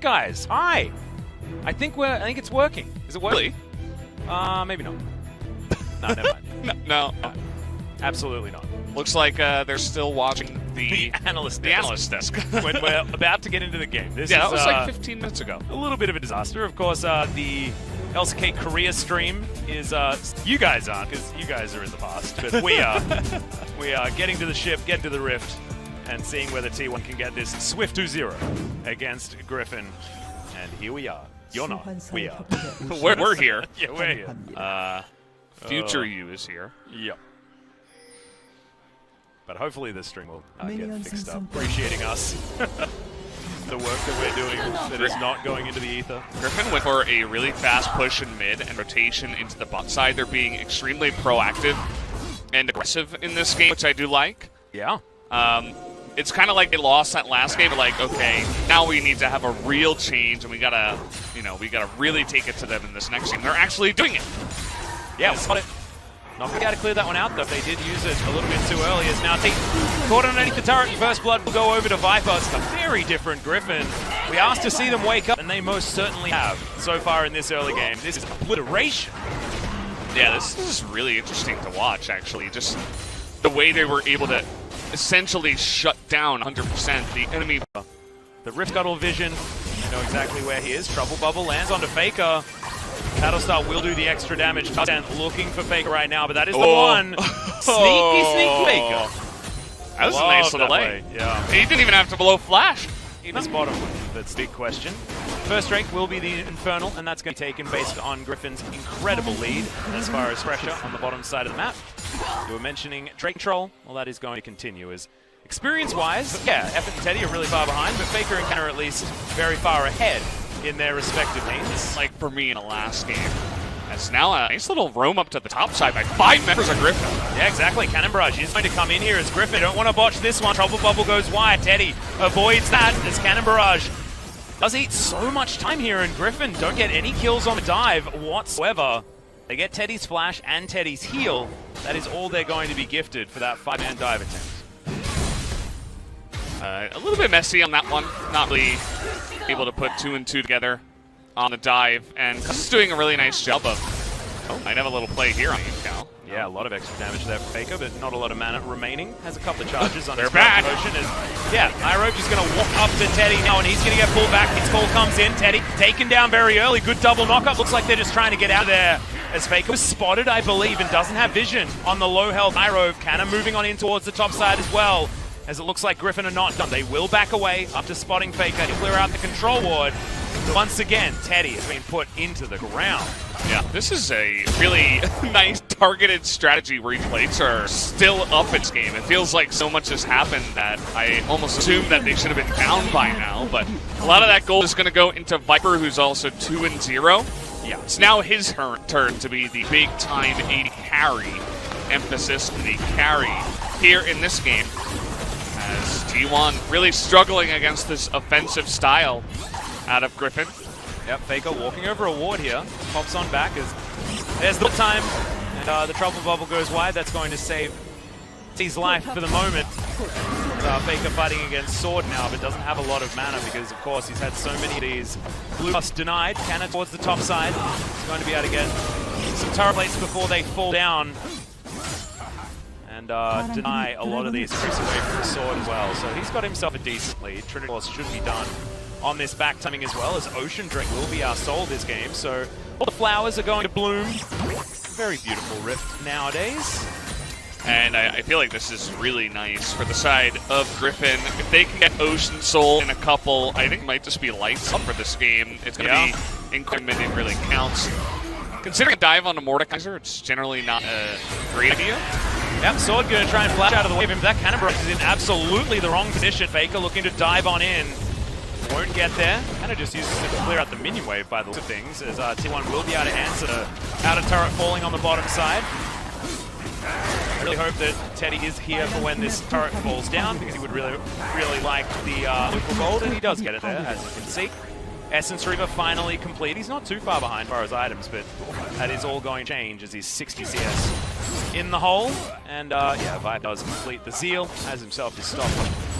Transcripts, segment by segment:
Guys, hi. I think it's working. Is it working? Really? Maybe not. No, never mind. No. Absolutely not. Looks like they're still watching the analyst desk. When we're about to get into the game. This Yeah, is, that was like 15 minutes ago. a little bit of a disaster. Of course, the LCK Korea stream is, you guys aren't, because you guys are in the past, but we are. We are getting to the ship, getting to the rift, and seeing whether T1 can get this swift 2-0 against GRIFFIN. And here we are. You're not. We are. We're here. Yeah, we're here. Future you is here. Yep. But hopefully this string will get fixed up, appreciating us. The work that we're doing that is not going into the ether. GRIFFIN went for a really fast push in mid and rotation into the bot side. They're being extremely proactive and aggressive in this game, which I do like. Yeah. It's kind of like they lost that last game, but like, okay, now we need to have a real change, and we gotta really take it to them in this next game. They're actually doing it. Yeah, we got it. Not going to clear that one out, though. They did use it a little bit too early. As now caught underneath the turret, and First Blood will go over to Viper. It's a very different GRIFFIN. We asked to see them wake up, and they most certainly have so far in this early game. This is obliteration. Yeah, this is really interesting to watch, actually. Just the way they were able to essentially shut down 100% the enemy. The Rift Scuttle vision, you know exactly where he is. Trouble Bubble lands onto Faker. Battlestar will do the extra damage. Touchdown looking for Faker right now, but that is the one. Sneaky Faker. That was a nice little play. Yeah. He didn't even have to blow flash. In this bottom, that's the big question. First rank will be the Infernal, and that's going to be taken based on GRIFFIN's incredible lead as far as pressure on the bottom side of the map. You were mentioning Drake Control. Well, that is going to continue as experience-wise, yeah, Effort and Teddy are really far behind, but Faker and Ken are at least very far ahead in their respective lanes. Like for me in the last game. That's now a nice little roam up to the top side by 5 members of GRIFFIN. Yeah, exactly. Cannon Barrage is going to come in here as GRIFFIN. Don't want to botch this one. Trouble Bubble goes wide. Teddy avoids that as Cannon Barrage does eat so much time here, and GRIFFIN don't get any kills on the dive whatsoever. They get Teddy's flash and Teddy's heal. That is all they're going to be gifted for that 5-man dive attempt. A little bit messy on that one. Not really able to put 2 and 2 together on the dive, and Cus doing a really nice job of, might have a little play here on Cal. Yeah, a lot of extra damage there for Faker, but not a lot of mana remaining. Has a couple of charges on his back. motion. Yeah, Iroh just going to walk up to Teddy now, and he's going to get pulled back. His call comes in. Teddy taken down very early. Good double knockup. Looks like they're just trying to get out of there. As Faker was spotted, I believe, and doesn't have vision on the low health Iroh. Cannon moving on in towards the top side as well. As it looks like GRIFFIN are not done. They will back away after spotting Faker to clear out the control ward. Once again, Teddy has been put into the ground. Yeah, this is a really nice targeted strategy where plates are still up in this game. It feels like so much has happened that I almost assumed that they should have been down by now, but a lot of that gold is going to go into Viper, who's also 2 and 0. Yeah, it's now his turn to be the big-time AD carry. Emphasis on the carry here in this game, as T1 really struggling against this offensive style out of GRIFFIN. Yep, Faker walking over a ward here. Pops on back as there's the time. And the Trouble Bubble goes wide. That's going to save his life for the moment. Faker fighting against Sword now, but doesn't have a lot of mana because, of course, he's had so many of these blue buffs denied. Cannon towards the top side. He's going to be able to get some turret plates before they fall down. And deny a lot of these creeps away from the Sword as well. So he's got himself a decent lead. Trinity Force should be done on this back timing as well, as Ocean Drink will be our soul this game. So all the flowers are going to bloom. Very beautiful Rift nowadays. And I feel like this is really nice for the side of GRIFFIN. If they can get Ocean Soul in a couple, I think it might just be lights up for this game. It's going to be increment, it really counts. Considering a dive on a Mordekaiser, it's generally not a great idea. Yep, Sword going to try and flash out of the way of him. That Cannon Barrage is in absolutely the wrong position. Faker looking to dive on in. Won't get there. Kind of just uses it to clear out the minion wave by the looks of things, as T1 will be able to answer the outer turret falling on the bottom side. I really hope that Teddy is here for when this turret falls down, because he would really like the loop of gold, and he does get it there, as you can see. Essence Reaver finally complete. He's not too far behind as far as items, but that is all going to change as he's 60 CS in the hole. And yeah, Vibe does complete the Zeal, has himself his stop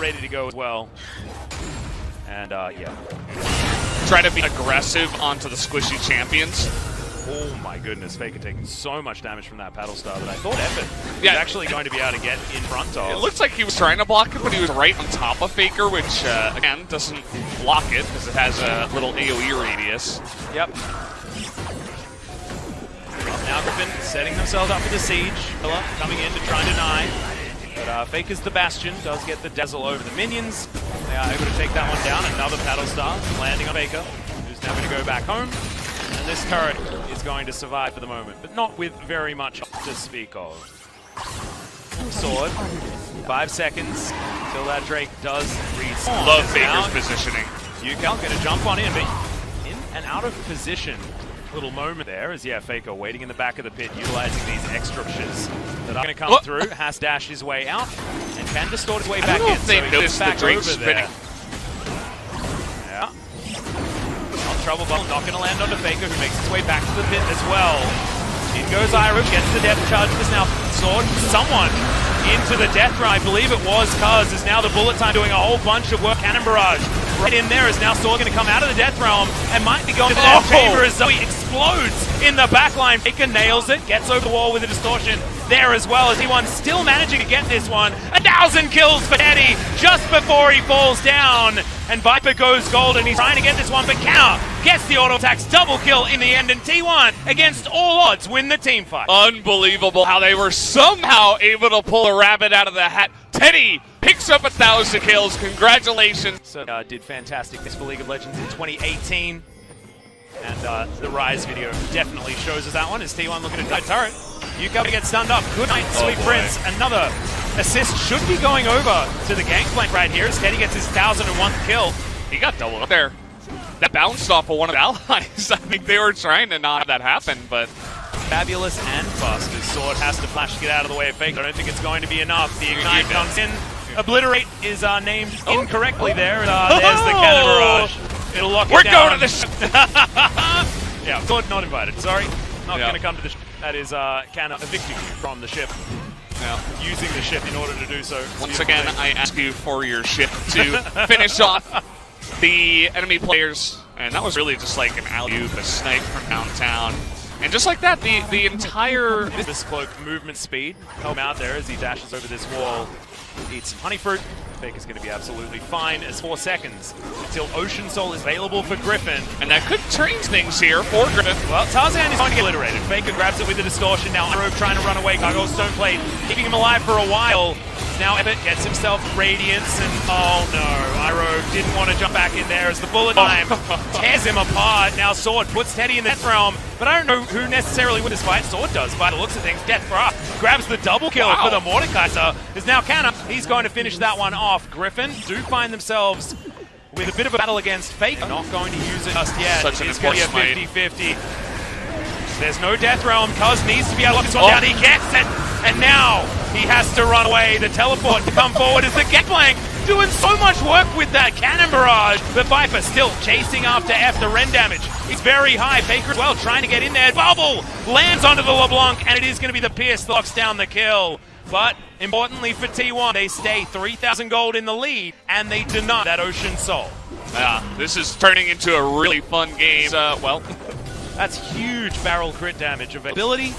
ready to go as well. And yeah. try to be aggressive onto the squishy champions. Oh my goodness, Faker taking so much damage from that paddle star that I thought Effort was actually going to be able to get in front of. It looks like he was trying to block it, but he was right on top of Faker, which, again, doesn't block it because it has a little AoE radius. Yep. Now Griffin setting themselves up for the siege. Miller coming in to try and deny. But Faker's the Bastion, does get the dazzle over the minions. They are able to take that one down. Another paddle star landing on Faker, who's now going to go back home. And this turret is going to survive for the moment, but not with very much to speak of. Sword, 5 seconds until that Drake does respawn. Love Faker's positioning. Yukal going to jump on in, but in and out of position. Little moment there as, Faker waiting in the back of the pit, utilizing these extra pushes that are going to come through. Has to dash his way out and can distort his way back in. I don't know if they noticed the Drake spinning. Yeah. Trouble bubble not going to land onto Faker, who makes his way back to the pit as well. In goes Iroh, gets the depth charge. This now sword someone into the death run. I believe it was Cuz is now the bullet time doing a whole bunch of work. Cannon barrage right in there is now Sword going to come out of the death realm and might be going to the death chamber as Zoe explodes in the backline. Faker nails it, gets over the wall with a distortion there as well as T1 still managing to get this one. 1,000 kills for Teddy just before he falls down. And Viper goes gold and he's trying to get this one, but Cow gets the auto attacks, double kill in the end, and T1 against all odds win the team fight. Unbelievable how they were somehow able to pull a rabbit out of the hat. Teddy picks up 1,000 kills. Congratulations. So did fantastic this for League of Legends in 2018. And the Rise video definitely shows us that one. Is T1 looking at that turret? Yuka gets stunned up. Good night, Sweet Prince. Another assist should be going over to the Gangplank right here as Teddy gets his 1,001th kill. He got doubled up there. That bounced off of one of the allies. I think they were trying to not have that happen, but... Fabulous and fast. His sword has to flash to get out of the way of Faker. I don't think it's going to be enough. The Ignite comes in. Obliterate is named incorrectly there. There's the Cannon Barrage. It'll lock it down. We're going to the ship. Yeah, sword not invited. Sorry. Not going to come to the ship. That is Cannon evicting you from the ship. Now, using the ship in order to do so. Once again, I ask you for your ship to finish off the enemy players. And that was really just like an alley-oop, a snipe from downtown. And just like that, the entire... This cloak movement speed help him out there as he dashes over this wall. Eats some honey fruit. Faker's going to be absolutely fine as 4 seconds until Ocean Soul is available for Griffin. And that could change things here for Griffin. Well, Tarzan is going to get obliterated. Faker grabs it with the distortion. Now Iroh trying to run away. Gargoyle Stoneplate keeping him alive for a while. Now Ebbet gets himself Radiance and oh no, Iroh didn't want to jump back in there as the bullet time tears him apart. Now Sword puts Teddy in the death realm, but I don't know who necessarily wins this fight. Sword does by the looks of things. Death Graph grabs the double kill for the Mordekaiser. There's now Canna. He's going to finish that one off. Griffin do find themselves with a bit of a battle against Faker. Not going to use it just yet. Such an it's going to be a 50-50. There's no death realm. Cuz needs to be able to lock this one down. He gets it. And now he has to run away. The teleport to come forward is the Gangplank doing so much work with that Cannon Barrage. But Viper still chasing after F. The Ren damage is very high. Faker as well trying to get in there. Bubble lands onto the LeBlanc and it is going to be the Pierce that locks down the kill. But importantly for T1, they stay 3,000 gold in the lead and they deny that Ocean Soul. This is turning into a really fun game. Well, that's huge barrel crit damage availability.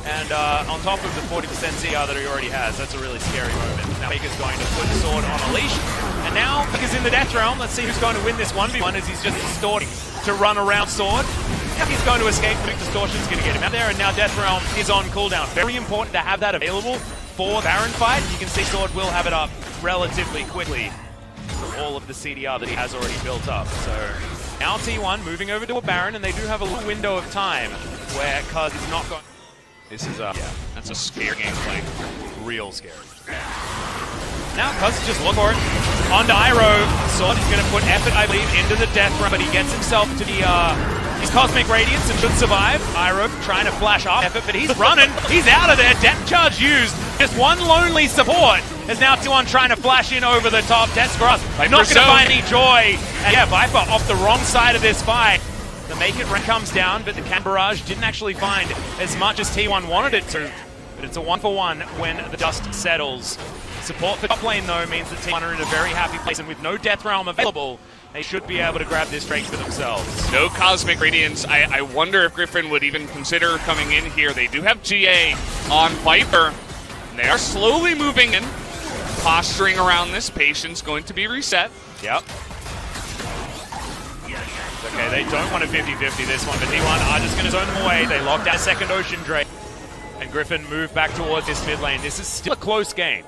And on top of the 40% CR that he already has, that's a really scary moment. Now Faker's going to put Sword on a leash. And now Faker's in the death realm. Let's see who's going to win this 1v1 as he's just distorting to run around Sword. Now he's going to escape. The big distortion's going to get him out there. And now Death Realm is on cooldown. Very important to have that available for Baron fight. You can see Sword will have it up relatively quickly for all of the CDR that he has already built up. So now T1 moving over to a Baron, and they do have a little window of time where Cuz is not going... This is that's a scary gameplay. Real scary. Now Cuz just look for it. Onto Iroh. Sword is going to put effort, I believe, into the death run, but he gets himself to the his Cosmic Radiance and should survive. Iroh trying to flash off effort, but he's running. He's out of there. Death charge used. Just one lonely support. Is now T1 trying to flash in over the top. Death Grasp not going to find any joy. And yeah, Viper off the wrong side of this fight. The Make It Run comes down, but the Cannon Barrage didn't actually find as much as T1 wanted it to. But it's a 1-for-1 when the dust settles. Support for top lane, though, means that T1 are in a very happy place, and with no Death Realm available, They should be able to grab this Drake for themselves. No Cosmic Radiance. I wonder if Griffin would even consider coming in here. They do have GA on Viper. And they are slowly moving in, posturing around this. Patience going to be reset. Yep. Okay, they don't want a 50-50 this one, but T1 are just going to zone them away. They locked out a second Ocean Drake. And Griffin move back towards this mid lane. This is still a close game.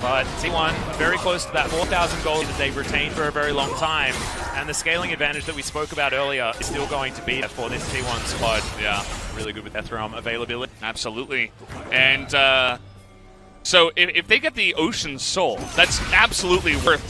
But T1 very close to that 4,000 gold that they've retained for a very long time. And the scaling advantage that we spoke about earlier is still going to be there for this T1 squad. Yeah. Really good with Death Realm availability. Absolutely. And so if they get the Ocean Soul, that's absolutely worth,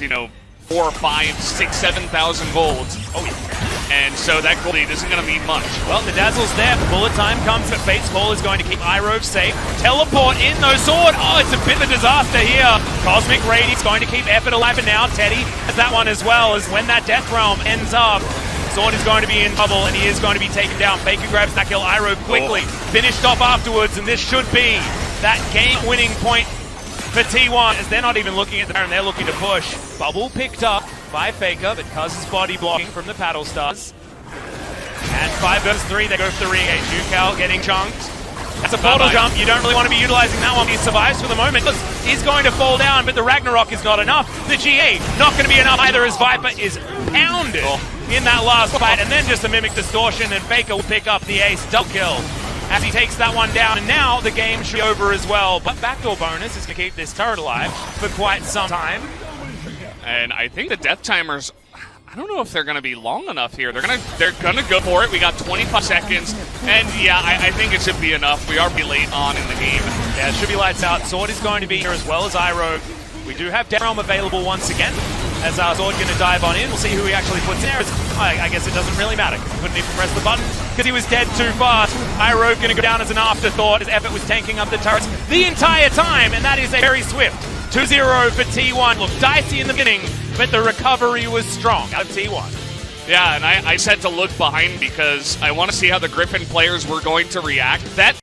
4, 5, 6, 7,000 golds. Oh yeah. And so that gold lead isn't going to mean much. Well, the Dazzle's there. Bullet time comes, but Fate's Call is going to keep Irove safe. Teleport in, though. Sword. Oh, it's a bit of a disaster here. Cosmic Radiance going to keep Effort alive, and now Teddy has that one as well, as when that Death Realm ends up, Sword is going to be in trouble, and he is going to be taken down. Faker grabs that kill. Irove quickly finished off afterwards, and this should be that game-winning point for T1, as they're not even looking at the Baron, they're looking to push. Bubble picked up by Faker, but Cuz' body blocking from the Paddle Stars. And 5 versus 3, they go for the re-engage. Jucal getting chunked. That's a portal jump. You don't really want to be utilizing that one. He survives for the moment. He's going to fall down, but the Ragnarok is not enough. The GA not going to be enough either, as Viper is pounded in that last fight. And then just a Mimic Distortion, and Faker will pick up the ace. Double kill as he takes that one down. And now the game should be over as well. But backdoor bonus is going to keep this turret alive for quite some time. And I think the death timers, I don't know if they're going to be long enough here. They're gonna go for it. We got 25 seconds, and yeah, I think it should be enough. We are pretty late on in the game. Yeah, it should be lights out. Sword is going to be here as well as Irove. We do have Death Realm available once again, as our Sword going to dive on in. We'll see who he actually puts in there. I guess it doesn't really matter. He couldn't even press the button because he was dead too fast. Irove going to go down as an afterthought, as Effort was tanking up the turrets the entire time, and that is a very swift 2-0 for T1. Looked dicey in the beginning, but the recovery was strong out of T1. Yeah, and I said to look behind because I want to see how the Griffin players were going to react. That